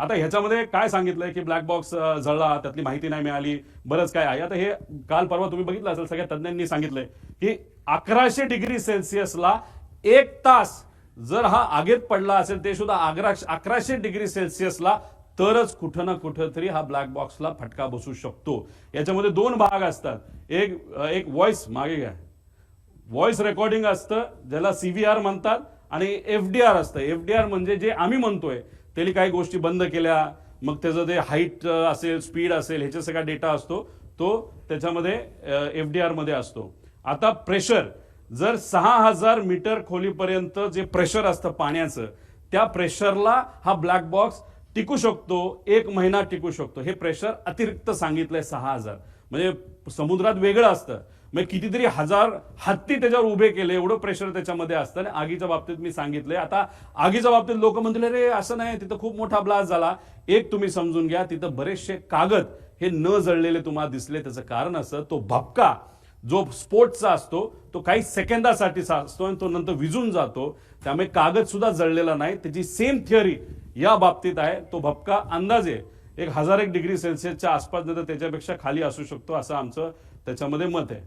आता ह्याच्यामध्ये काय सांगितलंय की ब्लॅक बॉक्स जळला, त्यातली माहिती नाही मिळाली, बरंच काय आहे. आता हे काल परवा तुम्ही बघितलं असेल, सगळ्या तज्ञांनी सांगितलंय की 1100 डिग्री सेल्सिअसला 1 तास जर हा आगीत पडला असेल, ते सुद्धा 1100 डिग्री सेल्सिअसला, तरच कुठं ना कुठं तरी हा ब्लॅक बॉक्सला फटका बसू शकतो. याच्यामध्ये 2 भाग असतात. एक व्हॉइस, मागे घ्या, व्हॉइस रेकॉर्डिंग असतं ज्याला सीव्हीआर म्हणतात, आणि एफडीआर असतं. एफडीआर म्हणजे जे आम्ही म्हणतोय त्याला काही गोष्टी बंद केल्या, मग त्याचं ते हाईट असेल, स्पीड असेल, ह्याचा सगळा डेटा असतो, तो त्याच्यामध्ये एफडीआर मध्ये असतो. आता प्रेशर, जर 6000 मीटर खोलीपर्यंत जे प्रेशर असतं पाण्याचं, त्या प्रेशरला हा ब्लॅक बॉक्स टिकू शकतो, 1 महिना टिकू शकतो. हे प्रेशर अतिरिक्त सांगितलंय 6000. म्हणजे समुद्रात वेगळं असतं, म्हणजे कितीतरी हजार हत्ती त्याच्यावर उभे केले, एवढं प्रेशर त्याच्यामध्ये असतं. आणि आगीच्या बाबतीत मी सांगितलंय. आता आगीच्या बाबतीत लोक म्हणतील रे असं नाही, तिथं खूप मोठा ब्लास्ट झाला. एक तुम्ही समजून घ्या, तिथं बरेचसे कागद हे न जळलेले तुम्हाला दिसले. त्याचं कारण असं, तो भपका जो स्फोटचा असतो तो काही सेकंदासाठी असतो आणि तो नंतर विझून जातो. त्यामुळे कागद सुद्धा जळलेला नाही. त्याची सेम थिअरी या बाबतीत आहे. तो भपका अंदाजे 1001 डिग्री सेल्सिअसच्या आसपास, नाही तर त्याच्यापेक्षा खाली असू शकतो, असं आमचं त्याच्यामध्ये मत आहे.